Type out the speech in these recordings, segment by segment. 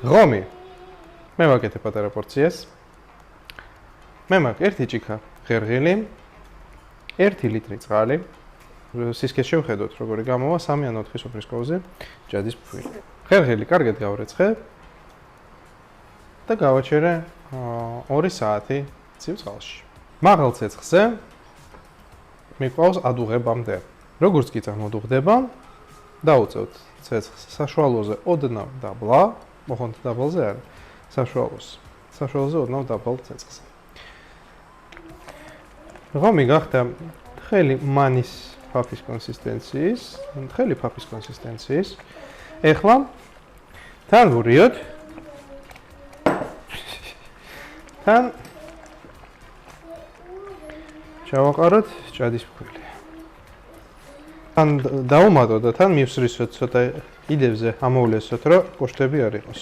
ღომი. მე ვაკეთებ პატარა პორციას. მე მაქვს ერთი ჭიქა ღერღილი, 1 ლიტრი წყალი. სისქეს შევხედოთ, როგორი გამოვა 3 ან 4 სუფრის კოვზე ჯადის ფქვილი. ღერღილი კარგად გავრეცხე და გავაჩერე 2 საათი ცივ წყალში. მაღალ ცეცხლზე მიყვავს ადუღებამდე. როგორც კი წარმოდუღდება, დავუწევთ ცეცხლს საშუალოზე ოდნავ დაბლა, მოხონთ დაბალზე არა, საშუალოზე ოდნავ დაბალ ცეცხლზე. ღომი გახდა თხელი მანის ფაფის კონსისტენციის, ეხლა თან ვურიოთ, თან ჩავაყაროთ ჭადის ფქვილი. თან დავუმატოთ და თან მივსრისოთ ცოტა კიდევზე ამოვლესოთ, რომ კოშტები არ იყოს.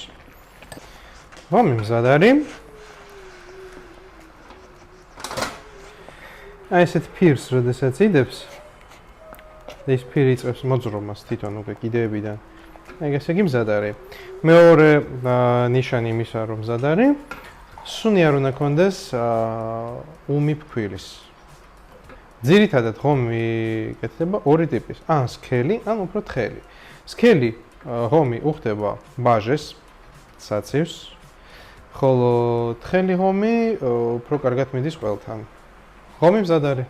ღომი მზად არის. აი ესეთ ფირს, როდესაც იდებს, ეს ფირი იწყებს მოძრომას თვითონ უკვე კიდეებიდან. აი ესე იგი მზად არის. მეორე ნიშანი იმისა, რომ მზად არის, სუნი არ უნდა კონდეს უმი ფქვილის. ძირითადად ღომი კეთდება 2 ტიპის, ან სქელი, ან უფრო თხელი. სქელი ღომი უხდება ბაჟეს, საცივს, ხოლო თხელი ღომი უფრო კარგად მიდის ყველთან. ღომი მზად არის.